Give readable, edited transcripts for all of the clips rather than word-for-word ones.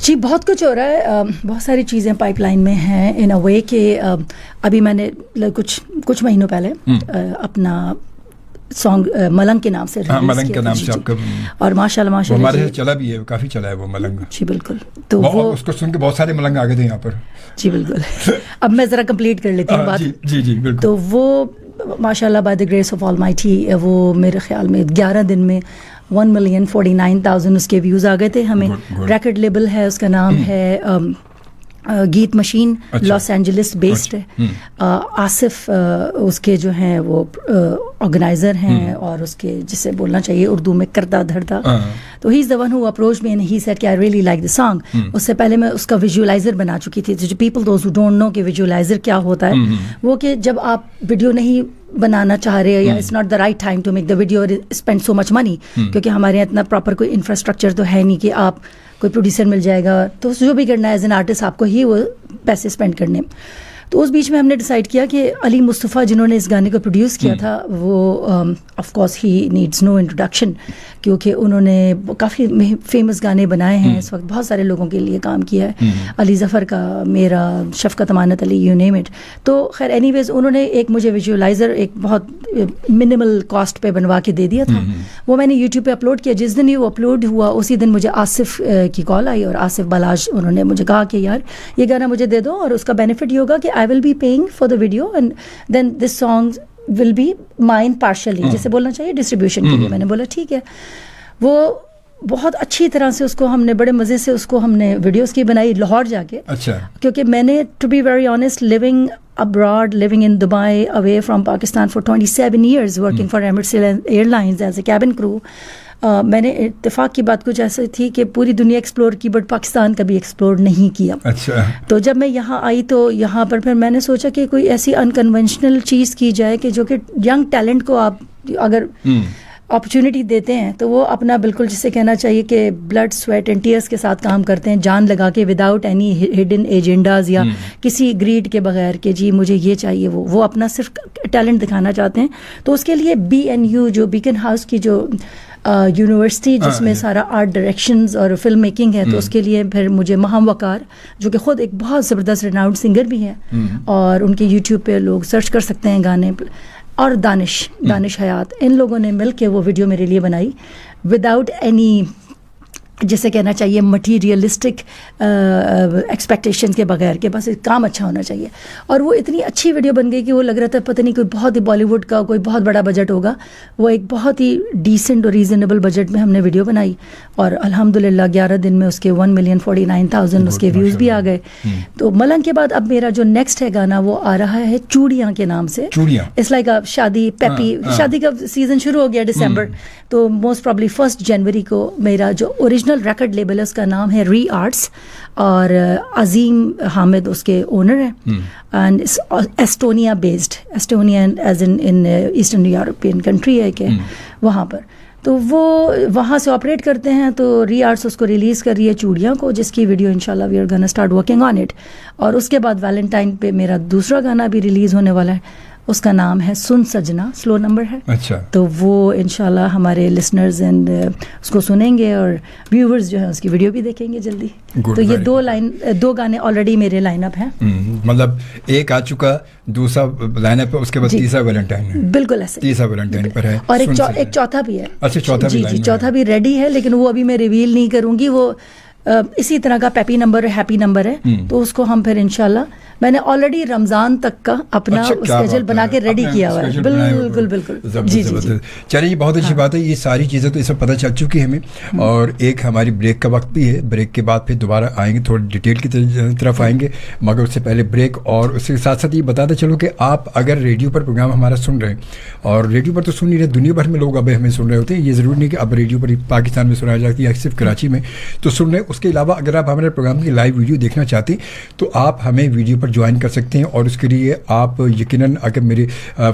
جی بہت کچھ ہو رہا ہے، بہت ساری چیزیں پائپ لائن میں ہیں ان اے وے کہ ابھی میں نے کچھ مہینوں پہلے اپنا سانگ ملنگ کے نام سے ملنگ کے نام سے آپ کا، اور ماشاء اللہ ہمارے سے چلا بھی ہے، کافی چلا ہے وہ ملنگ. جی بالکل. تو وہ اس کو سن کے بہت سارے ملنگ آ گئے تھے یہاں پر. جی بالکل. اب میں ذرا کمپلیٹ کر لیتی ہوں بات. جی بالکل. تو وہ ماشاء اللہ by the grace of almighty وہ میرے خیال میں 11 دن میں 1,49,000 اس کے ویوز آ گئے تھے ہمیں. ریکارڈ لیبل ہے، اس کا نام ہے گیت مشین، لاس اینجلس بیسڈ ہے. آصف اس کے جو ہیں وہ آرگنائزر ہیں، اور اس کے جسے بولنا چاہیے اردو میں کردہ دھردہ. تو he is the one who approach me and he said کہ I really like the song. اس سے پہلے میں اس کا ویژولائزر بنا چکی تھی. جو people does who don't know کہ ویژولائزر کیا ہوتا ہے، وہ کہ جب آپ ویڈیو نہیں بنانا چاہ رہے یا it's not the right time to make the video اور اسپینڈ سو مچ منی، کیونکہ ہمارے یہاں اتنا پراپر کوئی انفراسٹرکچر تو ہے نہیں کہ آپ کوئی پروڈیوسر مل جائے گا تو جو بھی کرنا ہے ایز این آرٹسٹ آپ کو ہی وہ پیسے اسپینڈ کرنے. تو اس بیچ میں ہم نے ڈیسائیڈ کیا کہ علی مصطفیٰ جنہوں نے اس گانے کو پروڈیوس کیا تھا وہ آف کورس ہی نیڈز نو انٹروڈکشن، کیونکہ انہوں نے کافی فیمس گانے بنائے ہیں، اس وقت بہت سارے لوگوں کے لیے کام کیا ہے، علی ظفر کا، میرا، شفقت امانت علی، یو نیم اٹ. تو خیر اینی ویز انہوں نے ایک مجھے ویژولائزر ایک بہت منیمل کاسٹ پہ بنوا کے دے دیا تھا. وہ میں نے یوٹیوب پہ اپلوڈ کیا. جس دن ہی وہ اپلوڈ ہوا اسی دن مجھے آصف کی کال آئی، اور آصف بلاش انہوں نے مجھے کہا کہ یار یہ گانا مجھے دے دو، اور اس کا بینیفٹ یہ ہوگا کہ I will be paying for the video and then this song will be mine partially, جسے بولنا چاہیے ڈسٹریبیوشن کے لیے. میں نے بولا ٹھیک ہے. وہ بہت اچھی طرح سے اس کو ہم نے بڑے مزے سے اس کو ہم نے ویڈیوز کی بنائی لاہور جا کے. اچھا. کیونکہ میں نے to be very honest living abroad, living in Dubai, away from Pakistan for 27 years, working for Emirates Airlines as a cabin crew. میں نے اتفاق کی بات کچھ ایسی تھی کہ پوری دنیا ایکسپلور کی بٹ پاکستان کبھی ایکسپلور نہیں کیا. اچھا. تو جب میں یہاں آئی تو یہاں پر پھر میں نے سوچا کہ کوئی ایسی انکنونشنل چیز کی جائے کہ جو کہ ینگ ٹیلنٹ کو آپ اگر اپرچونٹی دیتے ہیں تو وہ اپنا بالکل جسے کہنا چاہیے کہ بلڈ سویٹ اینڈ ٹیئرس کے ساتھ کام کرتے ہیں، جان لگا کے، وداؤٹ اینی ہڈن ایجنڈاز یا کسی گریڈ کے بغیر کہ جی مجھے یہ چاہیے. وہ اپنا صرف ٹیلنٹ دکھانا چاہتے ہیں. تو اس کے لیے BNU جو بیکن ہاؤس کی جو یونیورسٹی جس میں سارا آرٹ ڈائریکشنز اور فلم میکنگ ہے، تو اس کے لیے پھر مجھے مہم وقار جو کہ خود ایک بہت زبردست ریناؤنڈ سنگر بھی ہیں، اور ان کے یوٹیوب پہ لوگ سرچ کر سکتے ہیں گانے، اور دانش حیات، ان لوگوں نے مل کے وہ ویڈیو میرے لیے بنائی وداؤٹ اینی جسے کہنا چاہیے مٹیریلسٹک ایکسپیکٹیشن کے بغیر، کہ بس کام اچھا ہونا چاہیے. اور وہ اتنی اچھی ویڈیو بن گئی کہ وہ لگ رہا تھا پتہ نہیں کوئی بہت ہی بالی ووڈ کا کوئی بہت بڑا بجٹ ہوگا. وہ ایک بہت ہی ڈیسنٹ اور ریزنیبل بجٹ میں ہم نے ویڈیو بنائی، اور الحمدللہ 11 دن میں اس کے 1,49,000 اس کے ویوز بھی آ گئے. تو ملنگ کے بعد اب میرا جو نیکسٹ ہے گانا وہ آ رہا ہے چوڑیاں کے نام سے. اٹس لائک شادی پیپی، شادی کا سیزن شروع ہو گیا ڈسمبر، تو موسٹ پرابلی 1 جنوری کو میرا جو اوریجنل ریکارڈ لیبل ہے اس کا نام ہے ری آرٹس، اور عظیم حامد اس کے اونر ہیں، and Estonia based, Estonia as in eastern European country ہے کہ وہاں پر. تو وہ وہاں سے آپریٹ کرتے ہیں. تو ری آرٹس اس کو ریلیز کر رہی ہے چوڑیاں کو، جس کی ویڈیو انشاءاللہ we are gonna start working on it. اور اس کے بعد ویلنٹائن پہ میرا دوسرا گانا بھی ریلیز ہونے والا ہے، اس کا نام ہے سن سجنا، سلو نمبر ہے. اچھا. تو وہ انشاءاللہ ہمارے لسنرز اینڈ اس کو سنیں گے، اور ویورز جو ہیں اس کی ویڈیو بھی دیکھیں گے جلدی. تو یہ دو گانے آلریڈی میرے لائن اپ ہیں. مطلب ایک آ چکا، دوسرا لائن اپ ہے، اس کے بعد تیسرا ویلنٹائن ہے. بالکل ایسے تیسرا ویلنٹائن پر ہے، اور ایک چوتھا بھی ہے. اچھا چوتھا بھی. جی چوتھا بھی ریڈی ہے، لیکن وہ ابھی میں ریویل نہیں کروں گی. وہ اسی طرح کا پیپی نمبر ہے، ہیپی نمبر ہے. تو اس کو ہم پھر انشاءاللہ میں نے آلریڈی رمضان تک کا اپنا اسکیجول بنا کے ریڈی کیا ہوا ہے. بالکل. جی. چلیے یہ بہت اچھی بات ہے. یہ ساری چیزیں تو اس وقت پتہ چل چکی ہے ہمیں، اور ایک ہماری بریک کا وقت بھی ہے. بریک کے بعد پھر دوبارہ آئیں گے، تھوڑی ڈیٹیل کی طرف آئیں گے، مگر اس سے پہلے بریک. اور اس کے ساتھ ساتھ یہ بتاتے چلو کہ آپ اگر ریڈیو پر پروگرام ہمارا سن رہے ہیں، اور ریڈیو پر تو سن نہیں رہے، دنیا بھر میں لوگ اب ہمیں سن رہے ہوتے ہیں. یہ ضروری نہیں کہ اب ریڈیو پر پاکستان میں سنایا جاتی ہے، صرف کراچی میں تو سن رہے ہیں. اس کے علاوہ اگر آپ ہمارے پروگرام کی لائیو ویڈیو دیکھنا چاہتے ہیں تو آپ ہمیں ویڈیو پر جوائن کر سکتے ہیں. اور اس کے لیے آپ یقیناً اگر میرے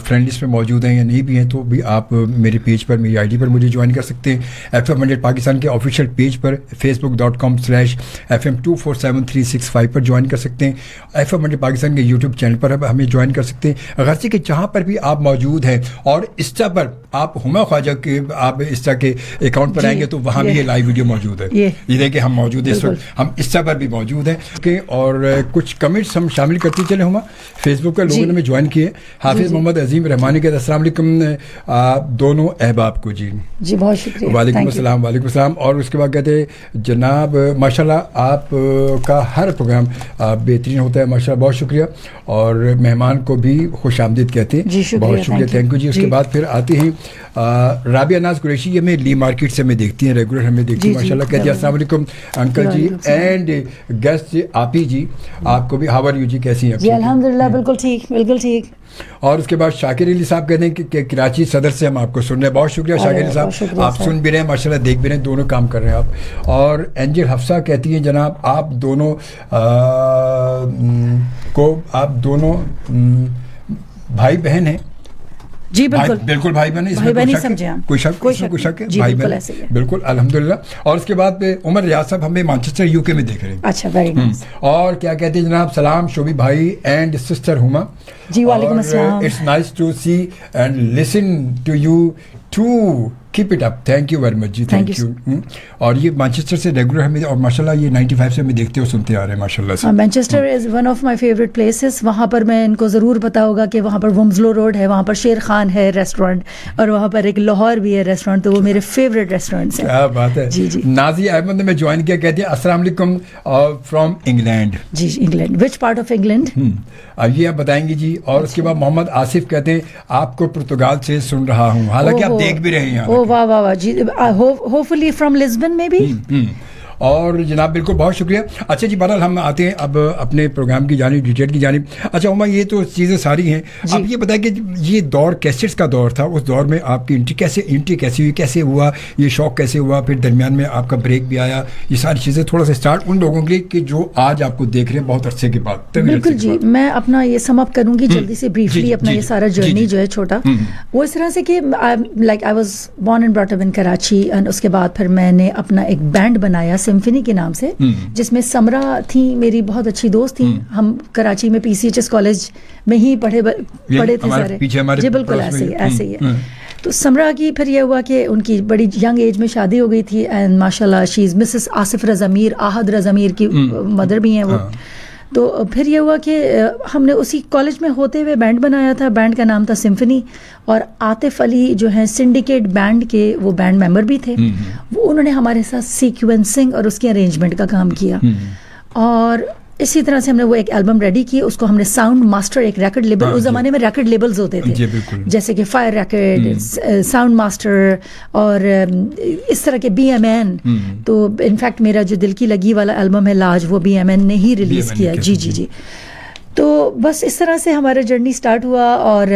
فرینڈ لسٹ میں موجود ہیں یا نہیں بھی ہیں تو بھی آپ میرے پیج پر، میری ID پر مجھے جوائن کر سکتے ہیں. FM 100 پاکستان کے آفیشیل پیج پر facebook.com/FM247365 پر جوائن کر سکتے ہیں. FM 100 پاکستان کے یوٹیوب چینل پر ہمیں جوائن کر سکتے ہیں. غرض کہ جہاں پر بھی آپ موجود ہیں، اور انسٹا پر آپ ہما خواجہ کے آپ انسٹا کے اکاؤنٹ پر آئیں گے تو وہاں بھی یہ لائیو ویڈیو موجود ہے. یہ دیکھیں ہم موجود موجود ہے. اس وقت ہم انسٹا پر بھی موجود ہیں اور کچھ کمنٹس ہم شامل کرتے چلے. ہما فیس بک پر لوگوں نے ہمیں جوائن کیے. حافظ محمد عظیم رحمانی کہتے السلام علیکم دونوں احباب کو. جی بہت شکریہ. وعلیکم السلام. وعلیکم السلام. اور اس کے بعد کہتے جناب ماشاء اللہ آپ کا ہر پروگرام بہترین ہوتا ہے ماشاء اللہ. بہت شکریہ. اور مہمان کو بھی خوش آمدید کہتے ہیں. بہت شکریہ. تھینک یو جی. اس کے بعد پھر آتے ہیں رابعہ ناز قریشی. یہ ہمیں لی مارکیٹ سے ہمیں دیکھتی ہیں, ریگولر ہمیں دیکھتی ہیں ماشاء اللہ. کہتے ہیں السلام علیکم انکل جی اینڈ گیسٹ آپی جی, آپ کو بھی ہاؤ آر یو جی, کیسی ہیں جی؟ الحمد للہ بالکل ٹھیک, بالکل ٹھیک. اور اس کے بعد شاکر علی صاحب کہتے ہیں کہ کراچی صدر سے ہم آپ کو سن رہے ہیں. بہت شکریہ شاکر علی صاحب, آپ سن بھی رہے ہیں ماشاء اللہ, دیکھ بھی رہے ہیں, دونوں کام کر رہے ہیں آپ. اور اینجل حفصہ کہتی ہیں جناب آپ دونوں کو, آپ دونوں بھائی بہن ہیں. جی بالکل بالکل بھائی بہن. اس میں کوئی شک ہے, بھائی بہن بالکل الحمدللہ. اور اس کے بعد عمر ریاض صاحب ہمیں مانچسٹر یو کے میں دیکھ رہے ہیں. اچھا ویری نائس. اور کیا کہتے ہیں جناب سلام شوبی بھائی اینڈ سسٹر ہما. جی وعلیکم السلام. It's nice to see and listen to you to keep it up. Thank you very much جی, تھینک یو. اور یہ مانچسٹر سے ریگولر ہمیں, اور ماشاء اللہ یہ 95 سے ہمیں دیکھتے اور سنتے آ رہے ہیں ماشاء اللہ سے. Manchester is one of my favourite places. وہاں پر میں ان کو ضرور پتا ہوگا کہ وہاں پر ومزلو روڈ ہے, وہاں پر شیر خان ہے ریسٹورینٹ, اور وہاں پر ایک لاہور بھی ہے ریسٹورینٹ, تو وہ میرے فیوریٹ ریسٹورینٹس ہیں. کیا بات ہے. جی جی. نازی احمد نے میں جوائن کیا, کہتے ہیں السلام علیکم فرام انگلینڈ. جی England. Which part of England? یہ آپ بتائیں گی جی. اور اس کے بعد محمد آصف کہتے ہیں آپ کو پرتگال سے سن رہا ہوں, حالانکہ آپ دیکھ بھی رہے ہیں. واہ واہ واہ جی. Hopefully from Lisbon maybe. اور جناب بالکل بہت شکریہ. اچھا جی بہرحال ہم آتے ہیں اب اپنے پروگرام کی جانب, ڈیٹیل کی جانب. اچھا عمر یہ تو چیزیں ساری ہیں, اب یہ بتائیں کہ یہ دور کیسٹس کا دور تھا, اس دور میں آپ کی انٹری کیسے ہوئی, کیسے ہوا یہ شوق, کیسے ہوا, پھر درمیان میں آپ کا بریک بھی آیا, یہ ساری چیزیں تھوڑا سا اسٹارٹ ان لوگوں کے لیے کہ جو آج آپ کو دیکھ رہے ہیں بہت عرصے کے بعد. بالکل جی, میں اپنا یہ سم اپ کروں گی جلدی سے بریفلی. اپنا یہ سارا جرنی جو ہے چھوٹا, وہ اس طرح سے کہ like I was born and brought up in Karachi, and اس کے بعد پھر میں نے اپنا ایک بینڈ بنایا سمفنی کے نام سے, جس میں سمرا تھی میری بہت اچھی دوست تھیں. ہم کراچی میں PCHS کالج میں ہی پڑھے تھے سارے. جی بالکل ایسے ہی ہے. تو سمرا کی پھر یہ ہوا کہ ان کی بڑی ینگ ایج میں شادی ہو گئی تھی, اینڈ ماشاء اللہ شی از مسز آصف رضا میر, احد رضا میر کی مدر بھی ہیں وہ. تو پھر یہ ہوا کہ ہم نے اسی کالج میں ہوتے ہوئے بینڈ بنایا تھا. بینڈ کا نام تھا سمفنی, اور عاطف علی جو ہیں سنڈیکیٹ بینڈ کے وہ بینڈ ممبر بھی تھے. وہ انہوں نے ہمارے ساتھ سیکوینسنگ اور اس کی ارینجمنٹ کا کام کیا, اور اسی طرح سے ہم نے وہ ایک البم ریڈی کی. اس کو ہم نے ساؤنڈ ماسٹر, ایک ریکارڈ لیبل, اس زمانے میں ریکارڈ لیبلز ہوتے تھے جیسے کہ فائر ریکارڈ, ساؤنڈ ماسٹر, اور اس طرح کے BMN. تو انفیکٹ میرا جو دل کی لگی والا البم ہے لاج, وہ BMN نے ہی ریلیز کیا. جی. تو بس اس طرح سے ہمارا جرنی سٹارٹ ہوا, اور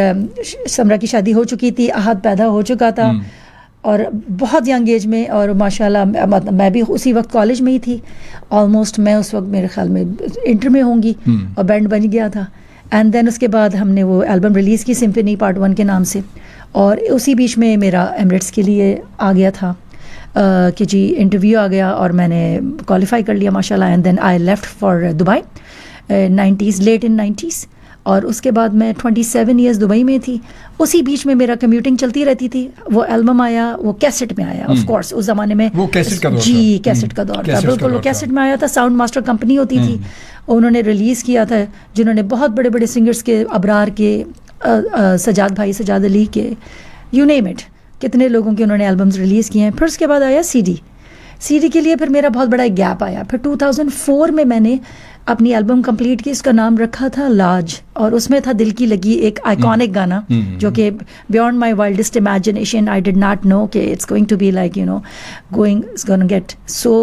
سمرا کی شادی ہو چکی تھی, احد پیدا ہو چکا تھا, اور بہت ینگ ایج میں. اور ماشاء اللہ میں بھی اسی وقت کالج میں ہی تھی آلموسٹ. میں اس وقت میرے خیال میں انٹر میں ہوں گی, اور بینڈ بن گیا تھا. اینڈ دین اس کے بعد ہم نے وہ البم ریلیز کی سمفنی پارٹ 1 کے نام سے, اور اسی بیچ میں میرا ایمریٹس کے لیے آ گیا تھا کہ جی انٹرویو آ گیا, اور میں نے کوالیفائی کر لیا ماشاء اللہ. And then I left for Dubai 90s, late in 90s. اور اس کے بعد میں 27 ایئرز دبئی میں تھی. اسی بیچ میں میرا کمیوٹنگ چلتی رہتی تھی. وہ البم آیا, وہ کیسٹ میں آیا. آف کورس اس زمانے میں وہ کیسٹ کا دور تھا. جی کیسٹ کا دور تھا, بالکل. وہ کیسٹ میں آیا تھا. ساؤنڈ ماسٹر کمپنی ہوتی تھی, انہوں نے ریلیز کیا تھا, جنہوں نے بہت بڑے بڑے سنگرز کے, ابرار کے, سجاد بھائی, سجاد علی کے, یو نیم اٹ, کتنے لوگوں کے انہوں نے البمز ریلیز کیے ہیں. پھر اس کے بعد آیا CD کے لیے پھر میرا بہت بڑا ایک گیپ آیا. پھر 2004 میں نے اپنی البم کمپلیٹ کی. اس کا نام رکھا تھا لاج, اور اس میں تھا دل کی لگی, ایک آئیکونک گانا جو کہ beyond my wildest imagination I did not know کہ it's going to be like it's gonna get so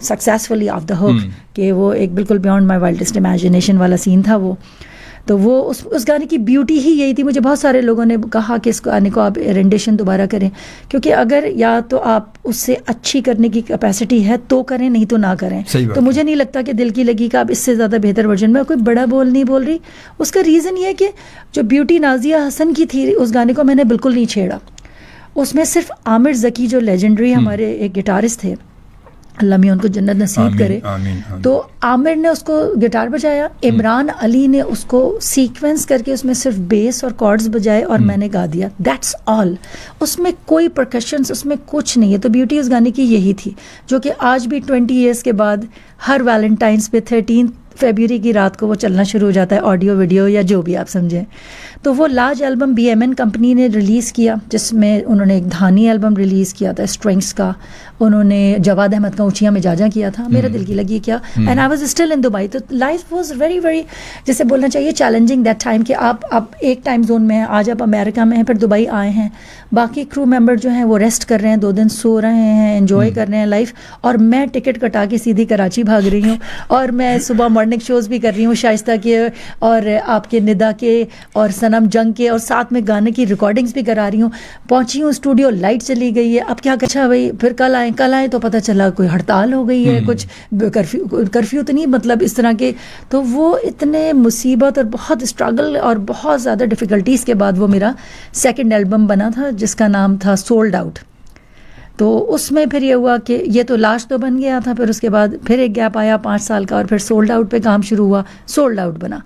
successfully off the hook, کہ وہ ایک بالکل بیونڈ مائی وائلڈسٹ امیجنیشن والا سین تھا وہ. تو وہ اس گانے کی بیوٹی ہی یہی تھی. مجھے بہت سارے لوگوں نے کہا کہ اس گانے کو آپ رینڈیشن دوبارہ کریں, کیونکہ اگر یا تو آپ اس سے اچھی کرنے کی کیپیسٹی ہے تو کریں, نہیں تو نہ کریں. تو مجھے نہیں لگتا کہ دل کی لگی کا آپ اس سے زیادہ بہتر ورژن. میں کوئی بڑا بول نہیں بول رہی. اس کا ریزن یہ ہے کہ جو بیوٹی نازیہ حسن کی تھی, اس گانے کو میں نے بالکل نہیں چھیڑا. اس میں صرف عامر ذکی جو لیجنڈری ہمارے ایک گٹارسٹ تھے, اللہ میاں ان کو جنت نصیب کرے. تو عامر نے اس کو گٹار بجایا, عمران علی نے اس کو سیکوینس کر کے اس میں صرف بیس اور کارڈز بجائے اور میں نے گا دیا. That's all. اس میں کوئی پرکشنس, اس میں کچھ نہیں ہے. تو بیوٹی اس گانے کی یہی تھی, جو کہ آج بھی 20 ایئرس کے بعد ہر ویلنٹائنس پہ 13 فیبروری کی رات کو وہ چلنا شروع ہو جاتا ہے, آڈیو ویڈیو یا جو بھی آپ سمجھیں. تو وہ لارج البم BMN کمپنی نے ریلیز کیا, جس میں انہوں نے ایک دھانی البم ریلیز کیا تھا اسٹرنگس کا, انہوں نے جواد احمد کا اونچیاں میں جاجا کیا تھا, میرا دل کی لگی کیا, and I was still in Dubai. تو لائف واز ویری ویری, جیسے بولنا چاہیے چیلنجنگ دیٹ ٹائم, کہ آپ اب ایک ٹائم زون میں ہیں, آج آپ امریکہ میں ہیں, پھر دبئی آئے ہیں, باقی کرو ممبر جو ہیں وہ ریسٹ کر رہے ہیں, 2 دن سو رہے ہیں, انجوائے کر رہے ہیں لائف, اور میں ٹکٹ کٹا کے سیدھی کراچی بھاگ رہی ہوں, اور میں صبح مارننگ شوز بھی کر رہی ہوں شائستہ کے اور آپ کے ندا کے اور صنم جنگ کے, اور ساتھ میں گانے کی ریکارڈنگز بھی کرا رہی ہوں. پہنچی ہوں اسٹوڈیو, لائٹ چلی گئی ہے, اب کیا اچھا بھائی پھر کل آئیں تو پتہ چلا کوئی ہڑتال ہو گئی ہے, کچھ کرفیو تو نہیں, مطلب اس طرح کے. تو وہ اتنے مصیبت اور بہت اسٹرگل اور بہت زیادہ ڈفیکلٹیز کے بعد وہ میرا سیکنڈ البم بنا تھا, جس کا نام تھا سولڈ آؤٹ. تو اس میں پھر یہ ہوا کہ یہ تو لاسٹ تو بن گیا تھا, پھر اس کے بعد پھر ایک گیپ آیا 5 سال کا, اور پھر سولڈ آؤٹ پہ کام شروع ہوا. سولڈ آؤٹ بنا.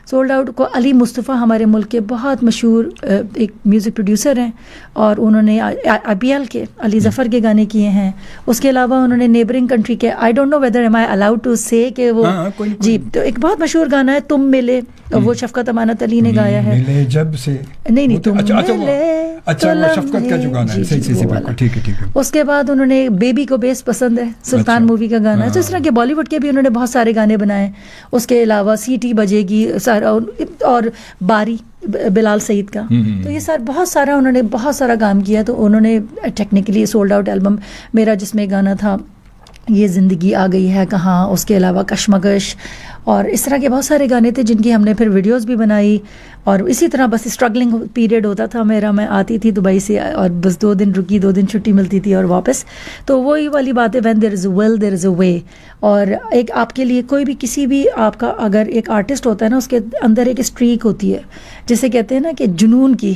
سولڈ آؤٹ کو علی مصطفیٰ ہمارے ملک کے بہت مشہور ایک میوزک پروڈیوسر ہیں, اور انہوں نے IPL کے علی ظفر کے گانے کیے ہیں. اس کے علاوہ انہوں نے نیبرنگ کنٹری کے, I don't know whether am I allowed to say کہ وہ جی, تو ایک بہت مشہور گانا ہے تم ملے, وہ شفقت امانت علی نے گایا ہے. ملے جب سے نہیں تم ملے, اچھا وہ شفقت کا جو گانا ہے, صحیح بالکل ٹھیک ہے. اس کے بعد انہوں نے بیبی کو بیس پسند ہے, سلطان مووی کا گانا ہے. تو اس طرح کے بالی ووڈ کے بھی انہوں نے بہت سارے گانے بنائے. اس کے علاوہ سیٹی بجے گی اور باری بلال سعید کا, تو یہ بہت سارا انہوں نے بہت سارا کام کیا. تو انہوں نے ٹیکنیکلی سولڈ آؤٹ البم میرا, جس میں گانا تھا یہ زندگی آ گئی ہے کہاں, اس کے علاوہ کشمکش, اور اس طرح کے بہت سارے گانے تھے جن کی ہم نے پھر ویڈیوز بھی بنائی. اور اسی طرح بس اسٹرگلنگ پیریڈ ہوتا تھا میرا. میں آتی تھی دبئی سے اور بس 2 دن رکی, 2 دن چھٹی ملتی تھی اور واپس. تو وہی والی بات ہے, وین دیر از اے ول دیر از اے وے. اور ایک آپ کے لیے کوئی بھی کسی بھی آپ کا اگر ایک آرٹسٹ ہوتا ہے نا, اس کے اندر ایک اسٹریک ہوتی ہے جسے کہتے ہیں نا کہ جنون کی.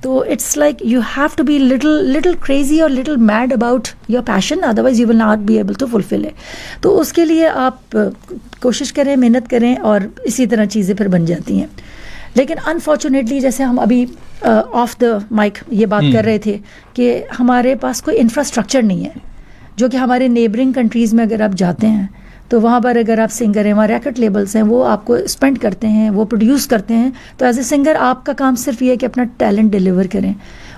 تو it's like you have to be little crazy اور little mad about your passion, otherwise you will not be able to fulfil it. تو اس کے لیے آپ کوشش کریں, محنت کریں, اور اسی طرح چیزیں پھر بن جاتی ہیں. لیکن انفارچونیٹلی جیسے ہم ابھی آف دا مائک یہ بات کر رہے تھے کہ ہمارے پاس کوئی انفراسٹرکچر نہیں ہے, جو کہ ہمارے نیبرنگ کنٹریز میں اگر آپ جاتے ہیں تو وہاں پر اگر آپ سنگر ہیں, وہاں ریکٹ لیبلس ہیں, وہ آپ کو اسپینڈ کرتے ہیں, وہ پروڈیوس کرتے ہیں. تو ایز اے سنگر آپ کا کام صرف یہ ہے کہ اپنا ٹیلنٹ ڈیلیور کریں.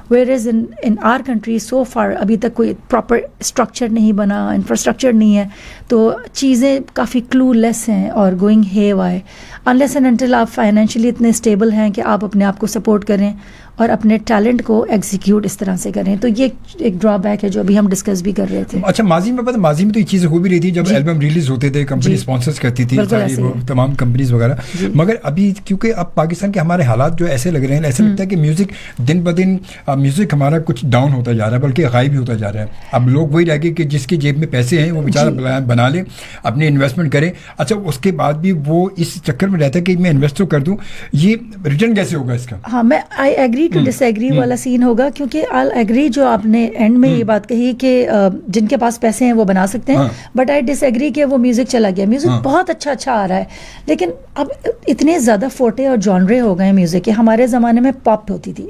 Where is in our country so for ابھی تک کوئی پراپر اسٹرکچر نہیں بنا, انفراسٹرکچر نہیں ہے, تو چیزیں کافی کلو لیس ہیں اور گوئنگ ہے وائے. انلیس اینڈ انٹل آپ فائنینشلی اتنے اسٹیبل ہیں کہ آپ اپنے آپ کو سپورٹ کریں اور اپنے ٹیلنٹ کو ایگزیکیوٹ اس طرح سے کریں. تو یہ ایک ڈرا بیک ہے جو ابھی ہم ڈسکس بھی کر رہے تھے. اچھا ماضی میں تو یہ چیزیں ہو بھی رہی تھی جب البم ریلیز ہوتے تھے, کمپنی اسپانسرز کرتی تھی وہ تمام کمپنیز وغیرہ. مگر ابھی کیونکہ اب پاکستان کے ہمارے حالات جو ایسے لگ رہے ہیں, ایسا لگتا ہے کہ میوزک دن بدن میوزک ہمارا کچھ ڈاؤن ہوتا جا رہا ہے, بلکہ غائب ہی ہوتا جا رہا ہے. اب لوگ وہی رہ گئے کہ جس کی جیب میں پیسے ہیں وہ بیچارہ بنا لے, اپنے انویسٹمنٹ کرے. اچھا اس کے بعد بھی وہ اس چکر میں رہتا ہے کہ میں انویسٹ تو کر دوں, یہ ریٹرن کیسے ہوگا اس کا؟ ہاں, میں I agree to disagree والا سین ہوگا, کیونکہ آئی ایگری جو آپ نے اینڈ میں یہ بات کہی کہ جن کے پاس پیسے ہیں وہ بنا سکتے ہیں, بٹ آئی ڈس ایگری کہ وہ میوزک چلا گیا. میوزک بہت اچھا آ رہا ہے, لیکن اب اتنے زیادہ فوٹے اور جانرے ہو گئے ہیں میوزک کے. ہمارے زمانے میں پاپ ہوتی تھی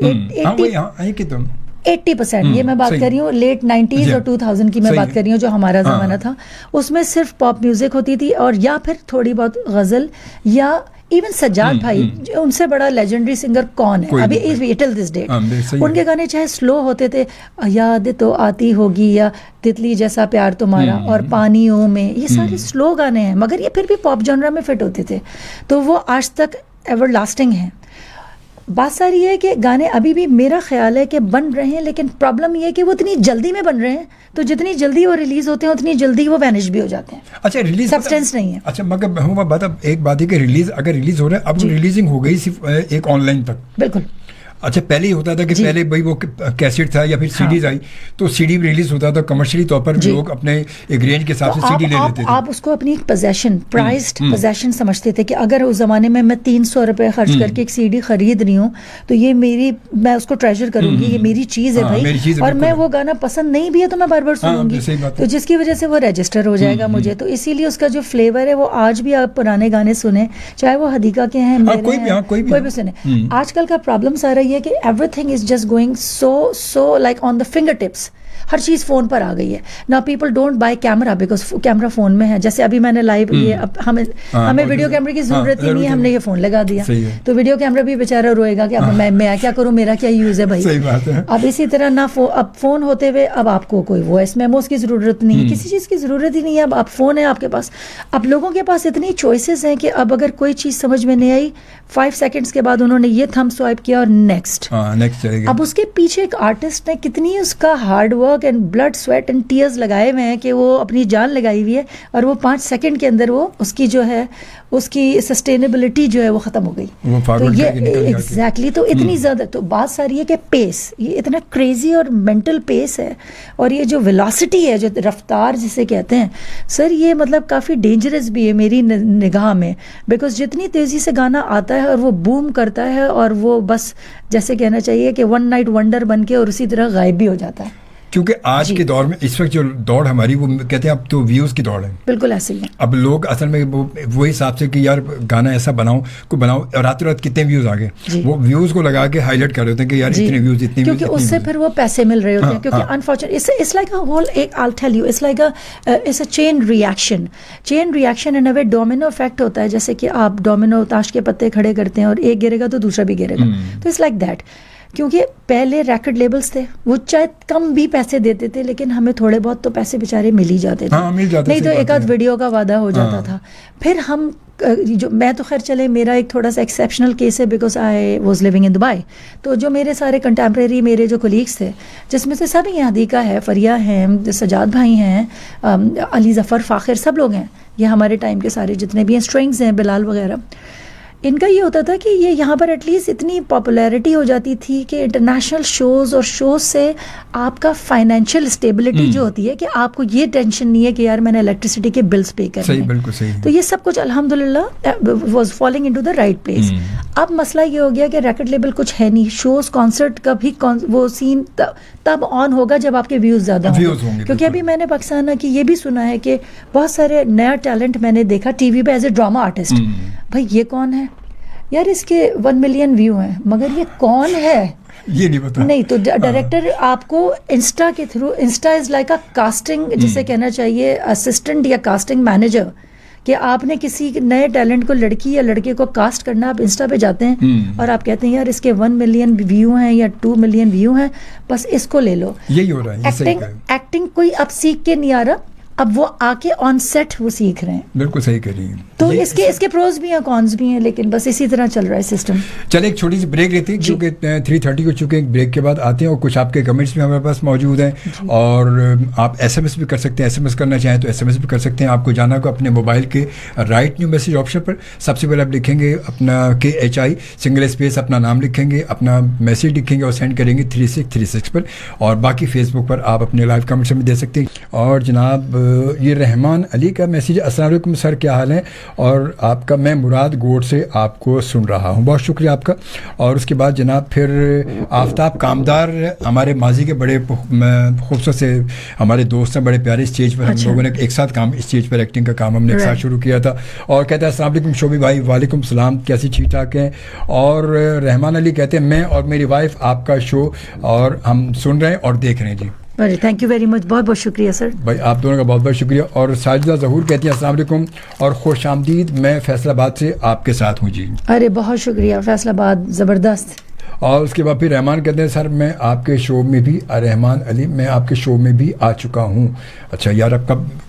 80%, یہ میں بات کر رہی ہوں لیٹ 90s اور 2000 کی میں بات کر رہی ہوں جو ہمارا زمانہ تھا. اس میں صرف پاپ میوزک ہوتی تھی, اور یا پھر تھوڑی بہت غزل, یا ایون سجاد بھائی, ان سے بڑا لیجنڈری سنگر کون ہے ابھی ٹل دس ڈیٹ. ان کے گانے چاہے سلو ہوتے تھے, یاد تو آتی ہوگی, یا تتلی جیسا پیار تمہارا, اور پانیوں میں, یہ سارے سلو گانے ہیں, مگر یہ پھر بھی پاپ جانرا میں فٹ ہوتے تھے. تو وہ آج تک ایور لاسٹنگ ہیں. بات ساری یہ ہے کہ گانے ابھی بھی میرا خیال ہے کہ بن رہے ہیں, لیکن پرابلم یہ ہے کہ وہ اتنی جلدی میں بن رہے ہیں, تو جتنی جلدی وہ ریلیز ہوتے ہیں اتنی جلدی وہ وینش بھی ہو جاتے ہیں. اچھا ریلیز سبسٹینس نہیں ہے. اچھا مگر ایک بات ہے کہ ریلیز اگر ریلیز ہو رہا ہے, اب ریلیزنگ ہو گئی صرف ایک آن لائن تک. بالکل. اچھا پہلے ہی ہوتا تھا کہ پہلے بھائی وہ کیسٹ تھا یا پھر سی ڈیز آئی تو سی ڈی ریلیز ہوتا تھا کمرشلی طور پر لوگ اپنے ایک رینج کے حساب سے سی ڈی لے لیتے تھے. آپ اس کو اپنی ایک پوزیشن پرائزڈ پوزیشن سمجھتے تھے کہ اگر اس زمانے میں 300 روپے خرچ کر کے ایک سی ڈی خرید رہی ہوں تو یہ میری میں اس کو ٹریجر کروں گی, یہ میری چیز ہے بھائی, اور میں وہ گانا پسند نہیں بھی ہے تو میں بار بار سنوں گی, تو جس کی وجہ سے وہ رجسٹر ہو جائے گا مجھے. تو اسی لیے اس کا جو فلیور ہے وہ آج بھی آپ پرانے گانے سنیں, چاہے وہ حدیقہ کے ہیں, کوئی بھی سنیں. آج کل کا پرابلم سارا یہ ہے کہ everything is just going so like on the fingertips. ہر چیز فون پر آ گئی ہے. نا people don't buy camera because camera phone میں ہے. جیسے ابھی میں نے لائیو یہ ہمیں ویڈیو کیمرے کی ضرورت ہی نہیں ہے, ہم نے یہ فون لگا دیا, تو ویڈیو کیمرا بھی بیچارہ روئے گا کہ اب میں کیا کروں, میرا کیا یوز ہے بھائی. اب اسی طرح نہ اب فون ہوتے ہوئے اب آپ کو کوئی وائس میموز کی ضرورت نہیں ہے, کسی چیز کی ضرورت ہی نہیں ہے. اب فون ہے آپ کے پاس, اب لوگوں کے پاس اتنی چوائسیز ہیں کہ اب اگر کوئی چیز سمجھ میں نہیں آئی 5 سیکنڈس کے بعد انہوں نے یہ تھم سوائپ کیا اور نیکسٹ. اب اس کے پیچھے ایک آرٹسٹ نے کتنی اس کا hard work and blood sweat and tears لگائے ہوئے ہیں کہ وہ اپنی جان لگائی ہوئی ہے, اور وہ 5 سیکنڈ کے اندر وہ اس کی جو ہے اس کی سسٹینیبلٹی جو ہے وہ ختم ہو گئی. تو یہ ایگزیکٹلی تو اتنی زیادہ, تو بات ساری ہے کہ پیس, یہ اتنا کریزی اور مینٹل پیس ہے, اور یہ جو ویلاسٹی ہے, جو رفتار جسے کہتے ہیں سر, یہ مطلب کافی ڈینجرس بھی ہے میری نگاہ میں, بیکاز جتنی تیزی سے گانا آتا ہے اور وہ بوم کرتا ہے اور وہ بس جیسے کہنا چاہیے کہ ون نائٹ ونڈر بن کے اور اسی طرح غائب بھی ہو جاتا ہے. کیونکہ آج کے دور میں اس وقت جو دوڑ ہماری وہ کہتے ہیں اب تو ویوز کی دوڑ ہے. بالکل ایسے ہی ہے. اب لوگ اصل میں وہی حساب سے کہ یار گانا ایسا بناؤ راتوں رات کتنے ویوز آ گئے, وہ ویوز کو لگا کے ہائی لائٹ کر دیتے ہیں کہ یار اتنے ویوز اتنے, کیونکہ اس سے پھر وہ پیسے مل رہے ہوتے ہیں. کیونکہ unfortunately it's like a whole, I'll tell you, it's like it's a chain reaction in a way. Domino effect ہوتا ہے, جیسے کہ آپ ڈومینو تاش کے پتے کھڑے کرتے ہیں اور ایک گرے گا تو دوسرا بھی گرے گا, تو اٹس لائک دیٹ. کیونکہ پہلے ریکارڈ لیبلز تھے, وہ چاہے کم بھی پیسے دیتے تھے لیکن ہمیں تھوڑے بہت تو پیسے بیچارے مل ہی جاتے تھے, نہیں تو ایک آدھ ویڈیو کا وعدہ ہو جاتا تھا. پھر ہم جو میں تو خیر چلے میرا ایک تھوڑا سا ایکسیپشنل کیس ہے because I was living in Dubai, تو جو میرے سارے کنٹمپریری میرے جو کولیگس تھے, جس میں سے سب ہی حدیقہ ہے, فریہ ہیں, سجاد بھائی ہیں, علی ظفر, فاخر, سب لوگ ہیں, یہ ہمارے ٹائم کے سارے جتنے بھی ہیں, اسٹرنگز ہیں, بلال وغیرہ. ان کا یہ ہوتا تھا کہ یہ یہاں پر ایٹ لیسٹ اتنی پاپولیرٹی ہو جاتی تھی کہ انٹرنیشنل شوز اور شوز سے آپ کا فائنینشیل اسٹیبلٹی جو ہوتی ہے کہ آپ کو یہ ٹینشن نہیں ہے کہ یار میں نے الیکٹریسٹی کے بلز پے کرنے ہیں. بالکل صحیح. تو یہ سب کچھ الحمدللہ was falling into the right place. اب مسئلہ یہ ہو گیا کہ ریکارڈ لیبل کچھ ہے نہیں, شوز کانسرٹ کا بھی وہ سین تب آن ہوگا جب آپ کے ویوز زیادہ ہوں گے. کیونکہ ابھی میں نے پاکستان کی یہ بھی سنا ہے کہ بہت سارے نیا ٹیلنٹ میں نے دیکھا ٹی وی پہ ایز اے ڈراما آرٹسٹ. بھائی یہ کون ہے یار, اس کے 1 ملین ویو ہیں, مگر یہ کون ہے یہ نہیں پتا. نہیں تو ڈائریکٹر آپ کو انسٹا کے through, Insta is like a casting جسے کہنا چاہیے اسسٹنٹ یا کاسٹنگ مینیجر, کہ آپ نے کسی نئے ٹیلنٹ کو, لڑکی یا لڑکے کو کاسٹ کرنا, آپ انسٹا پہ جاتے ہیں اور آپ کہتے ہیں یار اس کے 1 ملین ویو ہیں یا 2 ملین ویو ہیں, بس اس کو لے لو. یہی ہو رہا ہے. ایکٹنگ کوئی اب سیکھ کے نہیں آ رہا, اب وہ آ کے آن سیٹ وہ سیکھ رہے ہیں. بالکل صحیح کر رہی ہیں. تو اس کے پروز بھی ہیں, کونز بھی ہیں, لیکن بس اسی طرح چل رہا ہے سسٹم. چلے ایک چھوٹی سی بریک لیتے ہیں کیونکہ 3:30 کو چونکہ ایک بریک کے بعد آتے ہیں, اور کچھ آپ کے کمنٹس بھی ہمارے پاس موجود ہیں, اور آپ ایس ایم ایس بھی کر سکتے ہیں, ایس ایم ایس کرنا چاہیں تو ایس ایم ایس بھی کر سکتے ہیں. آپ کو جانا کو اپنے موبائل کے رائٹ نیو میسج آپشن پر سب سے پہلے آپ لکھیں گے اپنا KHI سنگل اسپیس اپنا نام لکھیں گے, اپنا میسج لکھیں گے اور سینڈ کریں گے 3636 پر, اور باقی فیس بک پر آپ اپنے لائیو کمنٹس بھی دے سکتے ہیں. اور جناب یہ رحمان علی کا میسج, السلام علیکم سر, کیا حال ہے, اور آپ کا میں مراد گوڑ سے آپ کو سن رہا ہوں, بہت شکریہ آپ کا. اور اس کے بعد جناب پھر آفتاب کامدار, ہمارے ماضی کے بڑے خوبصورت سے ہمارے دوست ہیں, بڑے پیارے, اسٹیج پر ہم لوگوں نے ایک ساتھ کام, اسٹیج پر ایکٹنگ کا کام ہم نے ایک ساتھ شروع کیا تھا, اور کہتے ہیں السلام علیکم شوبی بھائی. وعلیکم السلام, کیسی ٹھیک ٹھاک ہیں. اور رحمان علی کہتے ہیں میں اور میری وائف آپ کا شو اور ہم سن رہے ہیں اور دیکھ رہے ہیں. جی تھینک یو ویری مچ, بہت بہت شکریہ سر. بھائی آپ دونوں کا بہت بہت شکریہ. اور ساجدہ ظہور کہتی ہیں السلام علیکم اور خوش آمدید, میں فیصل آباد سے آپ کے ساتھ ہوں. جی ارے بہت شکریہ, فیصل آباد زبردست. اور اس کے بعد پھر رحمان کہتے ہیں سر میں آپ کے شو میں بھی, رحمان علی میں آپ کے شو میں بھی آ چکا ہوں. اچھا یار اب کب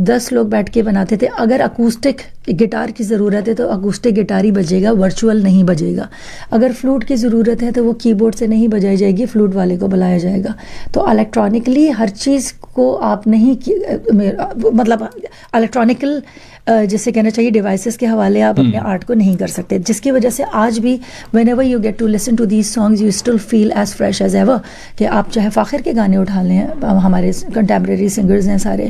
10 لوگ بیٹھ کے بناتے تھے. اگر اکوسٹک گٹار کی ضرورت ہے تو اکوسٹک گٹار ہی بجے گا, ورچوئل نہیں بجے گا. اگر فلوٹ کی ضرورت ہے تو وہ کی بورڈ سے نہیں بجائی جائے گی, فلوٹ والے کو بلایا جائے گا. تو الیکٹرانکلی ہر چیز کو آپ نہیں, مطلب الیکٹرانکل جسے کہنا چاہیے ڈیوائسز کے حوالے آپ اپنے آرٹ کو نہیں کر سکتے, جس کی وجہ سے آج بھی whenever you get to listen to these songs you still feel as fresh as ever. کہ آپ چاہے فاخر کے گانے اٹھا لیں, ہمارے کنٹمپریری سنگرز ہیں سارے,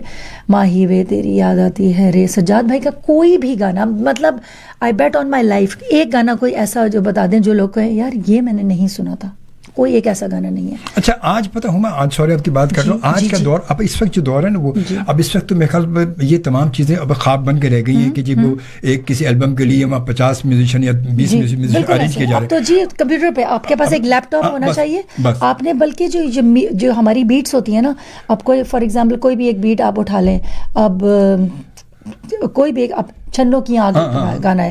ماہی وے تیری یاد آتی ہے رے, سجاد بھائی کا کوئی بھی گانا, مطلب آئی بیٹ آن مائی لائف ایک گانا کوئی ایسا جو بتا دیں جو لوگ کہیں یار یہ میں نے نہیں سنا تھا, کوئی ایک ایسا گانا نہیں ہے. اچھا آج پتہ ہوں میں, آج سوری آپ کی بات کر رہا ہوں, آج کا دور, اب اس وقت جو دور ہے نا وہ, اب اس وقت تو میرے خیال میں یہ تمام چیزیں اب خواب بن کے رہ گئی ہیں کہ جی وہ ایک کسی البم کے لیے وہاں 50 میوزیشین یا 20 میوزیشین ارینج کیے جا رہے ہیں. تو جی کمپیوٹر پہ آپ کے پاس ایک لیپ ٹاپ ہونا چاہیے آپ نے, بلکہ جو ہماری بیٹس ہوتی ہیں نا, اب کوئی فار ایگزامپل کوئی بھی ایک بیٹ آپ اٹھا لیں, اب کوئی بھی ایک چھنوں کی آگ گانا ہے,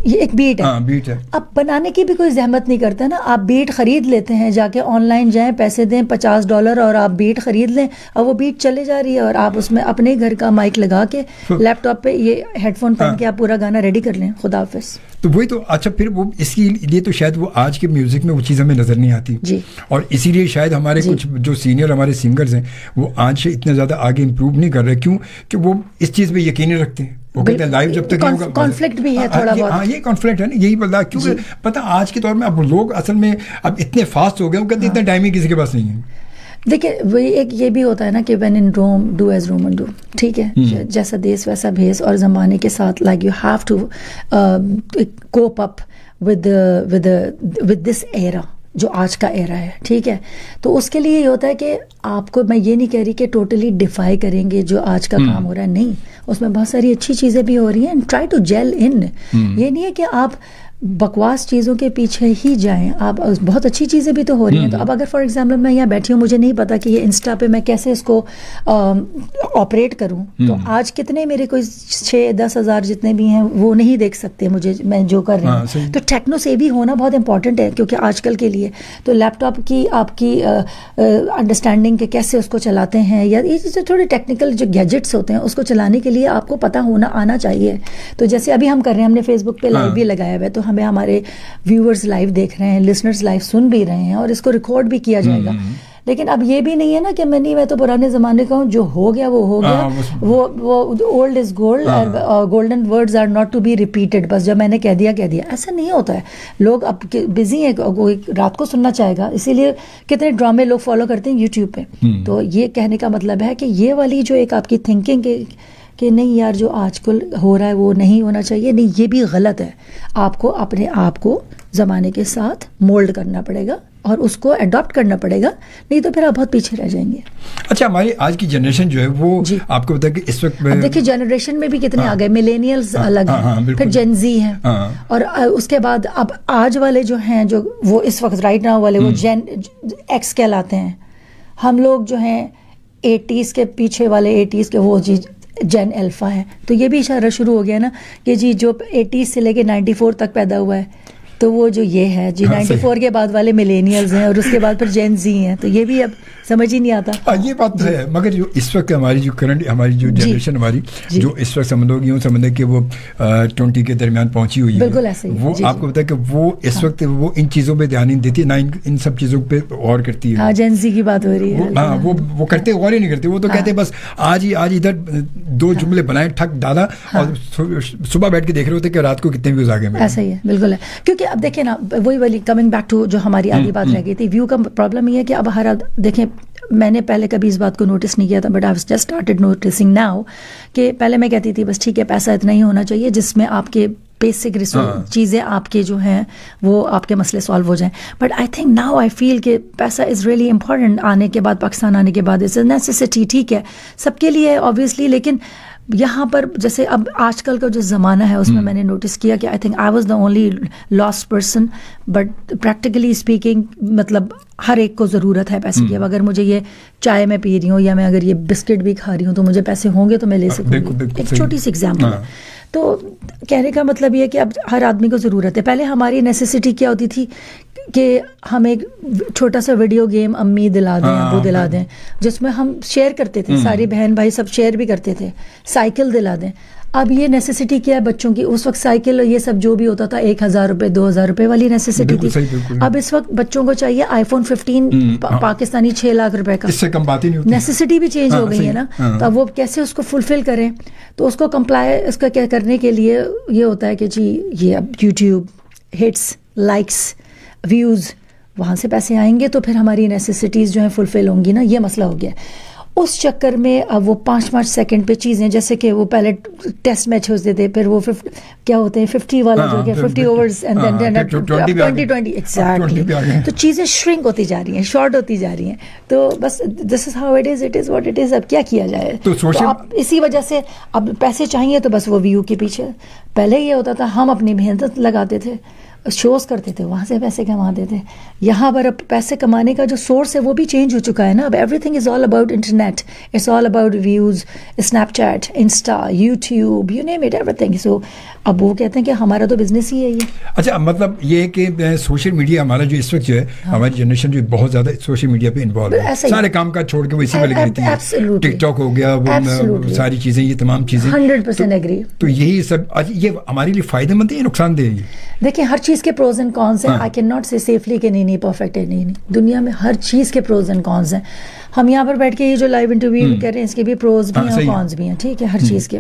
یہ ایک بیٹ ہے. اب بنانے کی بھی کوئی زحمت نہیں کرتا نا, آپ بیٹ خرید لیتے ہیں, جا کے آن لائن جائیں, پیسے دیں $50 اور آپ بیٹ خرید لیں, اور وہ بیٹ چلے جا رہی ہے, اور آپ اس میں اپنے گھر کا مائک لگا کے لیپ ٹاپ پہ یہ ہیڈ فون پہن کے آپ پورا گانا ریڈی کر لیں. خدا حافظ. تو وہی تو. اچھا پھر وہ اس کے لیے تو شاید وہ آج کے میوزک میں وہ چیز ہمیں نظر نہیں آتی جی, اور اسی لیے شاید ہمارے کچھ جو سینئر ہمارے سنگرز ہیں وہ آج سے اتنے زیادہ آگے امپروو نہیں کر رہے. کیوں کہ وہ اس چیز پہ یقین رکھتے ہیں, وہ کہتے ہیں لائیو جب تک کانفلکٹ بھی ہے تھوڑا بہت. ہاں یہ کانفلکٹ ہے نا, یہی بتا. کیونکہ پتہ آج کے دور میں اب لوگ اصل میں اب اتنے فاسٹ ہو گئے, وہ کہتے ہیں اتنا ٹائم ہی کسی کے پاس نہیں ہے. دیکھیں وہی ایک یہ بھی ہوتا ہے نا کہ when in room do as Roman do, ٹھیک ہے, جیسا دیس ویسا بھیس, اور زمانے کے ساتھ like you have to cope up with this era جو آج کا ایرا ہے, ٹھیک ہے. تو اس کے لیے یہ ہوتا ہے کہ آپ کو, میں یہ نہیں کہہ رہی کہ ٹوٹلی ڈیفائی کریں گے جو آج کا کام ہو رہا ہے, نہیں, اس میں بہت ساری اچھی چیزیں بھی ہو رہی ہیں. ٹرائی ٹو جیل ان, یہ نہیں ہے کہ آپ بکواس چیزوں کے پیچھے ہی جائیں, آپ بہت اچھی چیزیں بھی تو ہو رہی ہیں. تو اب اگر فار ایگزامپل میں یہاں بیٹھی ہوں, مجھے نہیں پتا کہ یہ انسٹا پہ میں کیسے اس کو آپریٹ کروں, تو آج کتنے میرے کوئی 6-10 ہزار جتنے بھی ہیں وہ نہیں دیکھ سکتے مجھے, میں جو کر رہی ہوں. تو ٹیکنو سیوی ہونا بہت امپورٹنٹ ہے, کیونکہ آج کل کے لیے تو لیپ ٹاپ کی آپ کی انڈرسٹینڈنگ کے کیسے اس کو چلاتے ہیں, یا یہ تھوڑے ٹیکنیکل جو گیجٹس ہوتے ہیں اس کو چلانے کے لیے آپ کو پتہ آنا چاہیے. تو جیسے ابھی ہم کر رہے ہیں, ہم نے فیس بک پہ لائیو بھی لگایا ہوا ہے, تو ہمارے ویورز لائیو دیکھ رہے ہیں, لسنرز لائیو سن بھی رہے ہیں, اور اس کو ریکارڈ بھی کیا جائے گا. لیکن اب یہ بھی نہیں ہے نا کہ میں تو پرانے زمانے کا ہوں, جو ہو گیا وہ ہو گیا, وہ old is gold, golden words are not to be repeated, بس جب میں نے کہہ دیا. ایسا نہیں ہوتا ہے. لوگ اب بزی ہیں, کوئی رات کو سننا چاہے گا, اسی لیے کتنے ڈرامے لوگ فالو کرتے ہیں یوٹیوب پہ. تو یہ کہنے کا مطلب ہے کہ یہ والی جو ایک آپ کی تھنکنگ کہ نہیں یار جو آج کل ہو رہا ہے وہ نہیں ہونا چاہیے, نہیں, یہ بھی غلط ہے. آپ کو اپنے آپ کو زمانے کے ساتھ مولڈ کرنا پڑے گا اور اس کو اڈاپٹ کرنا پڑے گا, نہیں تو پھر آپ بہت پیچھے رہ جائیں گے. اچھا ہماری آج کی جنریشن جو ہے وہ آپ کو پتا ہے کہ اس وقت دیکھیے جنریشن میں بھی کتنے آ گئے, ملینیلز الگ ہیں, پھر جین زی ہیں, اور اس کے بعد اب آج والے جو ہیں جو وہ اس وقت رائٹ ناؤ والے وہ جین ایکس کہلاتے ہیں. ہم لوگ جو ہیں 80s کے پیچھے والے 80s کے وہ جی جین الفا ہے. تو یہ بھی اشارہ شروع ہو گیا نا کہ جی جو 80s سے لے کے 94 تک پیدا ہوا ہے, تو وہ جو یہ ہے جی 94 کے بعد والے ملینیلز ہیں, اور اس کے بعد پھر جین زی ہیں. تو یہ بھی اب سمجھ ہی نہیں آتا. یہ بات تو ہے, مگر جو اس وقت ہماری جو کرنٹ ہماری جو جنریشن ہماری جو اس وقت سمجھ لوگ یوں سمجھے کہ وہ 20 کے درمیان پہنچی ہوئی ہے, بالکل ایسے ہی, وہ آپ کو پتا ہے کہ وہ اس وقت وہ ان چیزوں پہ دھیان نہیں دیتی, نہ ان سب چیزوں پہ غور کرتی ہے. ہاں جین زی کی بات ہو رہی ہے. ہاں وہ کرتے غور ہی نہیں کرتے, وہ تو کہتے ہیں بس آج ادھر 2 جملے بنائے ٹھک ڈالا, اور صبح بیٹھ کے دیکھ رہے ہوتے کہ رات کو کتنے ویوز آ گئے. ایسا ہی ہے, بالکل ہے. کیونکہ اب دیکھیں نا, وہی والی کمنگ بیک ٹو جو ہماری آگے بات رہ گئی تھی, ویو کا پرابلم یہ ہے کہ اب ہر دیکھیں, میں نے پہلے کبھی اس بات کو نوٹس نہیں کیا تھا, but I just started noticing now, کہ پہلے میں کہتی تھی بس ٹھیک ہے پیسہ اتنا ہی ہونا چاہیے جس میں آپ کے بیسک چیزیں آپ کے جو ہیں وہ آپ کے مسئلے سالو ہو جائیں. But I think now I feel کہ پیسہ از ریئلی امپورٹنٹ. آنے کے بعد, پاکستان آنے کے بعد اٹس اے نیسیسٹی, ٹھیک ہے سب کے لیے اوبویسلی, لیکن یہاں پر جیسے اب آج کل کا جو زمانہ ہے اس میں میں نے نوٹس کیا کہ I think I was the only last person, but practically speaking مطلب ہر ایک کو ضرورت ہے پیسے کی. اب اگر مجھے یہ چائے میں پی رہی ہوں, یا میں اگر یہ بسکٹ بھی کھا رہی ہوں, تو مجھے پیسے ہوں گے تو میں لے سکوں گی. ایک چھوٹی سی ایگزامپل ہے. تو کہنے کا مطلب یہ ہے کہ اب ہر آدمی کو ضرورت ہے. پہلے ہماری نیسیسٹی کیا ہوتی تھی کہ ہم ایک چھوٹا سا ویڈیو گیم امی دلا دیں ابو دلا دیں, جس میں ہم شیئر کرتے تھے, ساری بہن بھائی سب شیئر بھی کرتے تھے. سائیکل دلا دیں. اب یہ نیسیسٹی کیا ہے بچوں کی, اس وقت سائیکل یہ سب جو بھی ہوتا تھا 1,000 روپے 2,000 روپے والی نیسیسٹی تھی. اب اس وقت بچوں کو چاہیے آئی فون 15 پاکستانی 6 لاکھ روپے کا. اس سے کم بات ہی نہیں ہوتی. نیسیسٹی بھی چینج ہو گئی ہے نا, تو اب وہ کیسے اس کو فلفل کریں. تو اس کو کمپلائی اس کا کیا کرنے کے لیے یہ ہوتا ہے کہ جی یہ اب یوٹیوب ہٹس, لائکس, ویوز, وہاں سے پیسے آئیں گے تو پھر ہماری نیسیسٹیز جو ہیں فلفل ہوں گی نا. یہ مسئلہ ہو گیا. اس چکر میں اب وہ 5 سیکنڈ پہ چیزیں, جیسے کہ وہ پہلے ٹیسٹ میچ ہوتے تھے, پھر وہ کیا ہوتے ہیں 50 والا جو کہ 50 اوورز اینڈ دین 20 ایگزیکٹلی. تو چیزیں شرنک ہوتی جا رہی ہیں, شارٹ ہوتی جا رہی ہیں. تو بس this is how it is what it is. اب کیا کیا جائے. تو اب اسی وجہ سے اب پیسے چاہیے تو بس وہ ویو کے پیچھے. پہلے یہ ہوتا تھا ہم اپنی محنت لگاتے تھے, شوز کرتے تھے, وہاں سے پیسے کماتے تھے. یہاں پر اب پیسے کمانے کا جو سورس ہے وہ بھی چینج ہو چکا ہے نا. اب everything is all about internet, it's all about views, Snapchat, Insta, YouTube, you name it, everything. So اب وہ کہتے ہیں کہ ہمارا تو بزنس ہی ہے یہ. اچھا, مطلب یہ ہے کہ سوشل میڈیا ہمارا جو اس وقت جو ہے ہماری جنریشن جو بہت زیادہ سوشل میڈیا پہ انوالو ہے, سارے کام کا چھوڑ کے وہ اسی پہ لگی رہتی ہے. ٹک ٹاک ہو گیا, وہ ساری چیزیں, یہ تمام چیزیں 100% ایگری. تو یہی سب یہ ہمارے لیے فائدہ مند ہے یا نقصان دہ ہے؟ دیکھیں ہر چیز کے پروز اینڈ کونس ہیں. آئی کین ناٹ سے سیفلی کہ نہیں پرفیکٹ ہے, نہیں. دنیا میں ہر چیز کے پروز اینڈ کونس ہیں. ہم یہاں پر بیٹھ کے یہ جو لائیو انٹرویو کر رہے ہیں اس کے بھی پروز بھی ہیں اور کونس بھی ہیں, ٹھیک ہے, ہر چیز کے.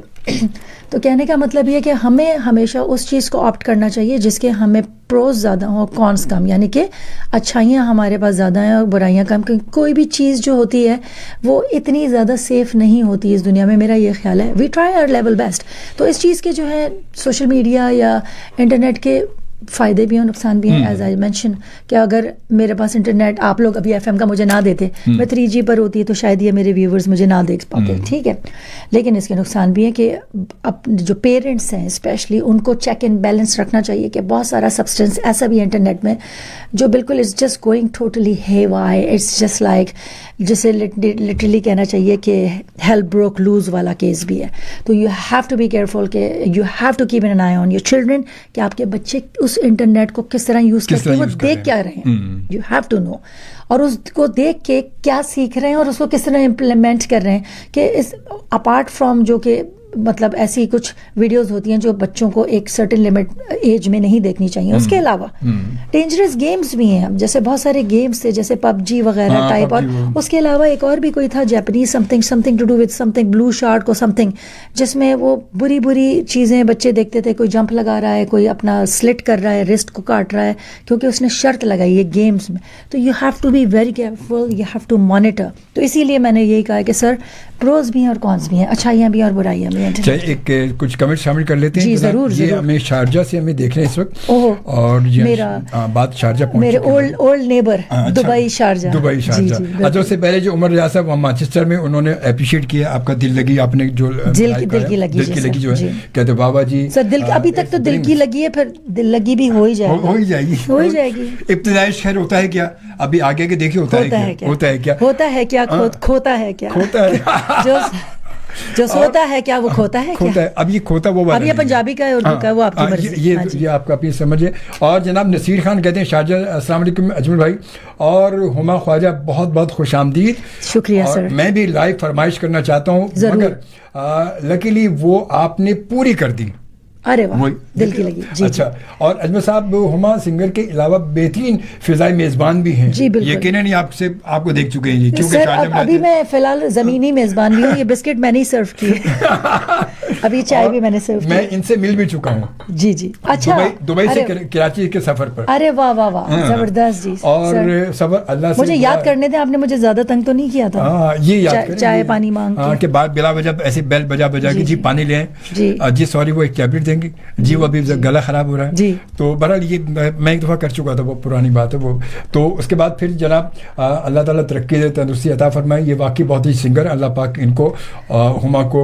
تو کہنے کا مطلب یہ کہ ہمیں ہمیشہ اس چیز کو آپٹ کرنا چاہیے جس کے ہمیں پروز زیادہ ہوں اور کونس کم, یعنی کہ اچھائیاں ہمارے پاس زیادہ ہیں اور برائیاں کم. کیونکہ کوئی بھی چیز جو ہوتی ہے وہ اتنی زیادہ سیف نہیں ہوتی اس دنیا میں, میرا یہ خیال ہے. We try our level best. تو اس چیز کے جو ہے سوشل میڈیا یا انٹرنیٹ کے فائدے بھی ہیں نقصان بھی ہیں. ایز آئی مینشن کہ اگر میرے پاس انٹرنیٹ, آپ لوگ ابھی FM کا مجھے نہ دیتے, میں 3G پر ہوتی تو شاید یہ میرے ویورز مجھے نہ دیکھ پاتے, ٹھیک ہے. لیکن اس کے نقصان بھی ہیں کہ اب جو پیرنٹس ہیں اسپیشلی ان کو چیک اینڈ بیلنس رکھنا چاہیے کہ بہت سارا سبسٹینس ایسا بھی ہے انٹرنیٹ میں جو بالکل it's just going totally haywire. It's just like جسے لٹرلی کہنا چاہیے کہ ہیلپ بروک لوز والا کیس بھی ہے. تو you have to be careful کہ you have to keep an eye on your children کہ آپ کے بچے اس انٹرنیٹ کو کس طرح یوز کرتے ہیں, وہ دیکھ کیا رہے ہیں. یو ہیو ٹو نو, اور اس کو دیکھ کے کیا سیکھ رہے ہیں اور اس کو کس طرح امپلیمنٹ کر رہے ہیں. کہ اس اپارٹ فرام جو کہ مطلب ایسی کچھ ویڈیوز ہوتی ہیں جو بچوں کو ایک سرٹن لمٹ ایج میں نہیں دیکھنی چاہیے. اس کے علاوہ ڈینجرس گیمز بھی ہیں, جیسے بہت سارے گیمز تھے جیسے PUBG وغیرہ ٹائپ, اور اس کے علاوہ ایک اور بھی کوئی تھا Japanese something to do with something blue short کو سمتھنگ, جس میں وہ بری چیزیں بچے دیکھتے تھے. کوئی جمپ لگا رہا ہے, کوئی اپنا سلٹ کر رہا ہے, رسٹ کو کاٹ رہا ہے کیونکہ اس نے شرط لگائی ہے گیمز میں. تو you have to be very careful, you have to monitor. تو اسی لیے میں نے یہی کہا کہ سر پروز بھی ہیں اور کونس بھی ہیں, اچھائیاں بھی اور برائیاں بھی ہیں. ایک کچھ کمنٹ شامل کر لیتے ہیں. جی ضرور. یہ ہمیں شارجہ سے ہمیں دیکھ رہے ہیں اس وقت, اور میرا بات شارجہ پہنچ میرے اولڈ نیبر دبئی شارجہ. اچھا, اس سے پہلے جو عمر ریاض صاحب مانچسٹر میں, انہوں نے اپریشیٹ کیا آپ کا دل لگی, آپ نے جو دل کی لگی جو ہے کہتے بابا جی سر دل ابھی تک تو دل کی لگی ہے, پھر دل لگی بھی ہو ہی جائے گی. ابتدائی خیر ہوتا ہے کیا, ابھی آگے کے دیکھیے ہوتا ہے کیا کھوتا ہے کیا جو سوتا ہے کیا وہ کھوتا ہے کیا. اب یہ کھوتا وہ اب یہ پنجابی کا ہے اردو کا, وہ آپ کی مرضی. یہ آپ کا اپنی سمجھ ہے. اور جناب نصیر خان کہتے ہیں شارجہ, السلام علیکم اجمل بھائی اور ہما خواجہ, بہت بہت خوش آمدید. شکریہ سر. میں بھی لائیو فرمائش کرنا چاہتا ہوں, مگر لکیلی وہ آپ نے پوری کر دی. ارے واہ, دل کی لگی. جی اچھا. اور اجمل صاحب ہما سنگر کے علاوہ بہترین فضائی میزبان بھی ہیں. جی بالکل. یقیناً آپ کو دیکھ چکے ہیں جی, سر ابھی میں فی الحال زمینی میزبان بھی ہوں. یہ بسکٹ میں نہیں سرو کی, ابھی چائے بھی میں نے سرو کی. میں ان سے مل بھی چکا ہوں. جی اچھا. دبئی سے کراچی کے سفر پر. ارے واہ واہ واہ, زبردست. جی اور سفر اللہ سے مجھے یاد کرنے دیں, آپ نے مجھے زیادہ تنگ تو نہیں کیا تھا. یہ یاد کریں چائے پانی مانگ کے بعد بلا وجہ ایسے بیل بجا کے جی پانی لیں. جی سوری وہ ایک ٹیبلٹ دیں گے جی, وہ ابھی گلا خراب ہو رہا ہے. تو بہرحال یہ میں ایک دفعہ کر چکا تھا, وہ پرانی بات ہے وہ. تو اس کے بعد پھر جناب اللہ تعالیٰ ترقی دے, تندرستی عطا فرمائے. یہ واقعی بہت ہی سنگر, اللہ پاک ان کو ہما کو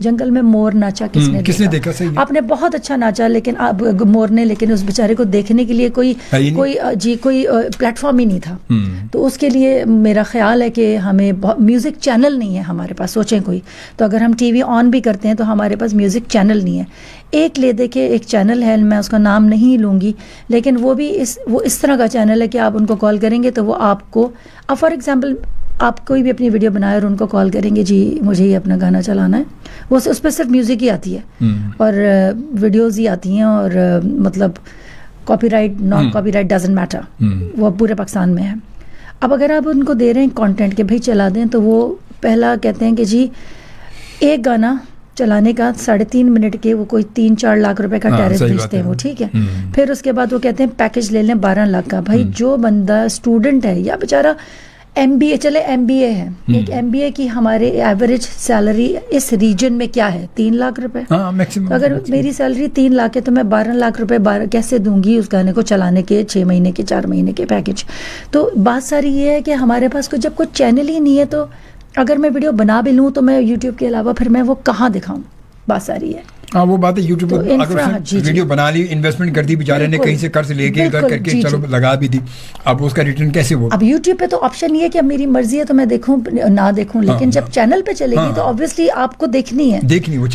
جنگل میں مور ناچا کس نے دیکھا؟ صحیح ہے. آپ نے بہت اچھا ناچا لیکن مور نے، لیکن اس بیچارے کو دیکھنے کے لیے کوئی پلیٹ فارم ہی نہیں تھا. تو اس کے لیے میرا خیال ہے کہ ہمیں میوزک چینل نہیں ہے ہمارے پاس. سوچیں کوئی تو اگر ہم ٹی وی آن بھی کرتے ہیں تو ہمارے پاس میوزک چینل نہیں ہے. ایک لے دیکھے ایک چینل ہے، میں اس کا نام نہیں لوں گی، لیکن وہ بھی اس طرح کا چینل ہے کہ آپ ان کو کال کریں گے تو وہ آپ کو فار ایگزامپل آپ کوئی بھی اپنی ویڈیو بنائے اور ان کو کال کریں گے جی مجھے یہ اپنا گانا چلانا ہے، وہ اس پہ صرف میوزک ہی آتی ہے اور ویڈیوز ہی آتی ہیں اور مطلب copy right naan copy right doesn't matter, وہ پورے پاکستان میں ہے. اب اگر آپ ان کو دے رہے ہیں کانٹینٹ کہ بھائی چلا دیں تو وہ پہلا کہتے ہیں کہ جی ایک گانا چلانے کا 3.5 منٹ کے وہ کوئی 3-4 لاکھ روپے کا ٹیرف بیچتے ہیں وہ، ٹھیک ہے. پھر اس کے بعد وہ کہتے ہیں پیکج لے لیں 12 لاکھ کا. بھائی جو بندہ اسٹوڈنٹ ہے یا بیچارہ MBA، چلے MBA ہے، ایک MBA کی ہمارے ایوریج سیلری اس ریجن میں کیا ہے 3 لاکھ روپے. اگر میری سیلری 3 لاکھ ہے تو میں 12 لاکھ روپے کیسے دوں گی اس گانے کو چلانے کے 6 مہینے کے 4 مہینے کے پیکج. تو بات ساری یہ ہے کہ ہمارے پاس جب کوئی چینل ہی نہیں ہے تو اگر میں ویڈیو بنا بھی لوں تو میں یوٹیوب کے علاوہ پھر میں وہ کہاں دکھاؤں. بات ساری ہے. ہاں وہ بات ہے، یوٹیوب پر اگر ویڈیو بنا لی، انویسٹمنٹ کر دی بیچارے نے، کہیں سے قرض لے کے ادھر کر کے چلو لگا بھی دی، اب اس کا ریٹرن کیسے ہو؟ اب یوٹیوب پہ تو آپشن یہ ہے کہ اب میری مرضی ہے تو میں دیکھوں نہ دیکھوں، لیکن جب چینل پہ چلے گی تو آبویسلی آپ کو دیکھنی ہے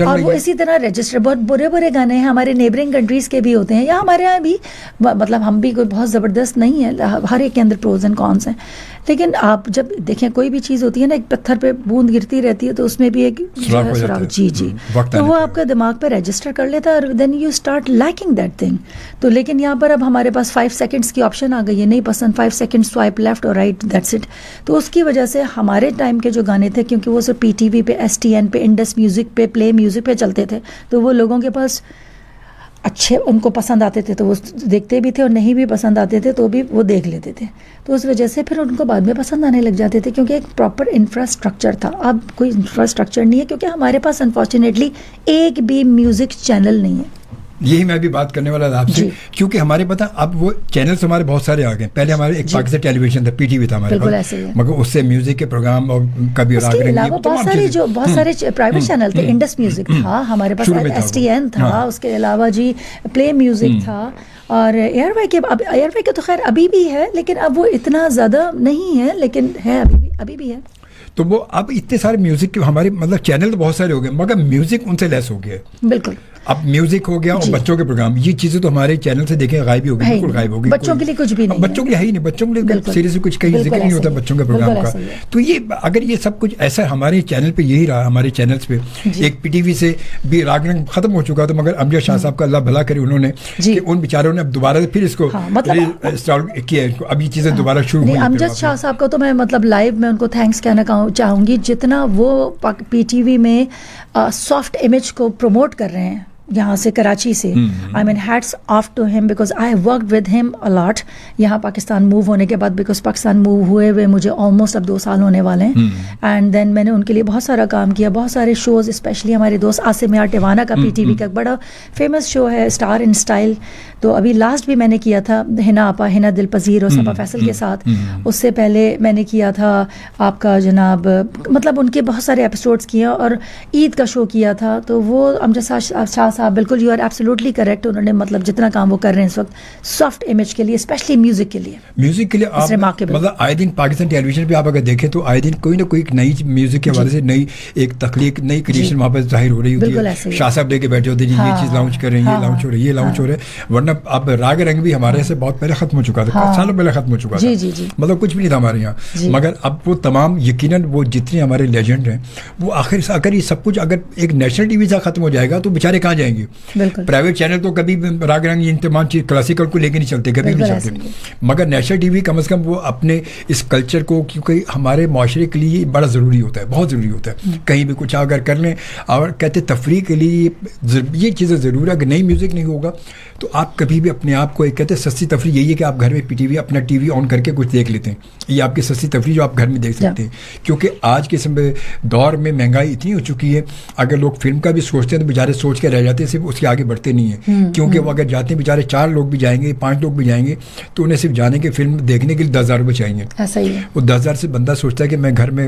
اور وہ اسی طرح رجسٹر. بہت برے گانے ہیں ہمارے نیبرنگ کنٹریز کے بھی ہوتے ہیں یا ہمارے یہاں بھی، مطلب ہم بھی کوئی بہت زبردست نہیں ہے، ہر ایک کے اندر پروز اینڈ کونس ہیں. لیکن آپ جب دیکھیں کوئی بھی چیز ہوتی ہے نا، ایک پتھر پہ بوند گرتی رہتی ہے تو اس میں بھی ایک سراغ، جی تو وہ آپ کا دماغ پہ رجسٹر کر لیتا ہے اور then you start liking that thing. تو لیکن یہاں پر اب ہمارے پاس 5 سیکنڈس کی آپشن آ گئی ہے، نہیں پسند 5 سیکنڈ سوائپ لیفٹ اور رائٹ، دیٹس اٹ. تو اس کی وجہ سے ہمارے ٹائم کے جو گانے تھے، کیونکہ وہ صرف PTV پہ، STN پہ، انڈس میوزک پہ، پلے میوزک پہ چلتے تھے، تو وہ لوگوں کے پاس اچھے ان کو پسند آتے تھے تو وہ دیکھتے بھی تھے، اور نہیں بھی پسند آتے تھے تو بھی وہ دیکھ لیتے تھے. تو اس وجہ سے پھر ان کو بعد میں پسند آنے لگ جاتے تھے کیونکہ ایک پراپر انفراسٹرکچر تھا. اب کوئی انفراسٹرکچر نہیں ہے کیونکہ ہمارے پاس انفارچونیٹلی ایک بھی میوزک چینل نہیں ہے. یہی میں بھی بات کرنے والا تھا آپ سے، کیونکہ ہمارے پتہ اب وہ چینلز ہمارے بہت سارے آ گئے. پہلے ہمارے ایک پاکستان ٹیلی ویژن تھا، PTV تھا ہمارے پاس، مگر اس سے میوزک کے پروگرام اور کبھی اس کے علاوہ بہت سارے پرائیویٹ چینل تھے. انڈس میوزک تھا ہمارے پاس، STN تھا، اس کے علاوہ جی پلے میوزک تھا، اور ایئر وے کے تو خیر ابھی بھی ہے لیکن اب وہ اتنا زیادہ نہیں ہے، لیکن ہے ابھی بھی ہے. تو وہ اب اتنے سارے میوزک کے ہمارے مطلب چینل تو بہت سارے ہو گئے مگر میوزک ان سے لیس ہو گیا ہے. بالکل. اب میوزک ہو گیا اور بچوں کے پروگرام، یہ چیزیں تو ہمارے چینل سے دیکھیں غائب ہی ہو گئی، بالکل غائب ہو گئی. بچوں کے لیے کچھ بھی نہیں، بچوں کے لیے ہے ہی نہیں، بچوں کے لیے سیریز کچھ کہیں ذکر نہیں ہوتا بچوں کے پروگرام کا. تو یہ اگر یہ سب کچھ ایسا ہمارے چینل پہ یہی رہا، ہمارے چینلز پہ ایک PTV سے بھی راگ رنگ ختم ہو چکا تھا، مگر امجد شاہ صاحب کا اللہ بھلا کرے، انہوں نے کہ ان بیچاروں نے اب دوبارہ سے پھر اس کو اسٹارٹ کیا، اب یہ چیزیں دوبارہ شروع ہوئی. امجد شاہ صاحب کو تو میں مطلب لائیو میں ان کو تھینکس کہنا چاہوں گی، جتنا وہ PTV میں سافٹ امیج کو پروموٹ کر رہے ہیں یہاں سے کراچی سے. آئی مین ہیٹس آف ٹو ہم بیکاز آئی ورکڈ ود ہم الاٹ یہاں پاکستان موو ہونے کے بعد، بیکاز پاکستان موو ہوئے ہوئے مجھے آلموسٹ اب 2 سال ہونے والے ہیں. اینڈ دین میں نے ان کے لیے بہت سارا کام کیا، بہت سارے شوز، اسپیشلی ہمارے دوست آصم یار ٹیوانا کا PTV کا بڑا فیمس شو ہے اسٹار ان اسٹائل. تو ابھی لاسٹ بھی میں نے کیا تھا ہنا دل پذیر اور صفا فیصل کے ساتھ. اس سے پہلے میں نے کیا تھا آپ کا جناب، مطلب ان کے بہت سارے ایپیسوڈس کیے اور عید کا شو کیا تھا. تو وہ امجد شاہ صاحب بالکل یو آر ایبسلیوٹلی کریکٹ، انہوں نے مطلب جتنا کام وہ کر رہے ہیں اس وقت سافٹ امیج کے لیے، اسپیشلی میوزک کے لیے آپ مطلب آئے دن پاکستان ٹیلی ویژن پہ آپ اگر دیکھیں تو آئے دن کوئی نہ کوئی نئی میوزک کے حوالے سے نئی ایک تخلیق، نئی کریشن وہاں پہ ظاہر ہو رہی ہوتی ہے. شاہ صاحب لے کے بیٹھے ہوتے ہیں یہ چیز لانچ کر رہے ہیں، یہ لانچ ہو رہی ہے، یہ لانچ ہو رہا ہے. ورنہ اب راگ رنگ بھی ہمارے سے بہت پہلے ختم ہو چکا تھا، سالوں پہلے ختم ہو چکا تھا، مطلب کچھ بھی نہیں تھا ہمارے یہاں. مگر اب وہ تمام یقیناً وہ جتنے ہمارے لیجنڈ ہیں وہ آخر سے اگر یہ سب کچھ اگر ایک نیشنل ٹی وی سے ختم ہو جائے گا تو بیچارے کہاں جائیں گے؟ پرائیویٹ چینل تو کبھی راگ رنگ یہ تمام چیز کلاسیکل کو لے کے نہیں چلتے، کبھی نہیں چلتے. مگر نیشنل ٹی وی کم از کم وہ اپنے اس کلچر کو، کیونکہ ہمارے معاشرے کے لیے بڑا ضروری ہوتا ہے، بہت ضروری ہوتا ہے. کہیں بھی کچھ اگر کر لیں اور کہتے تفریح کے لیے یہ چیزیں ضرور ہے. اگر نئی میوزک نہیں ہوگا تو آپ کبھی بھی اپنے آپ کو ایک کہتے ہیں سستی تفریح یہی ہے کہ آپ گھر میں PTV اپنا TV آن کر کے کچھ دیکھ لیتے ہیں. یہ آپ کی سستی تفریح جو آپ گھر میں دیکھ سکتے ہیں. کیونکہ آج کے دور میں مہنگائی اتنی ہو چکی ہے، اگر لوگ فلم کا بھی سوچتے ہیں تو بیچارے سوچ کے رہ جاتے ہیں، صرف اس کے آگے بڑھتے نہیں ہیں. کیونکہ وہ اگر جاتے ہیں بیچارے 4 لوگ بھی جائیں گے، 5 لوگ بھی جائیں گے تو انہیں صرف جانے کے فلم دیکھنے کے لیے 10,000 روپئے چاہیے. وہ 10,000 سے بندہ سوچتا ہے کہ میں گھر میں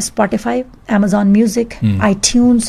Spotify, Amazon Music, iTunes,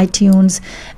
iTunes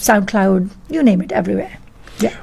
SoundCloud, you name it, everywhere।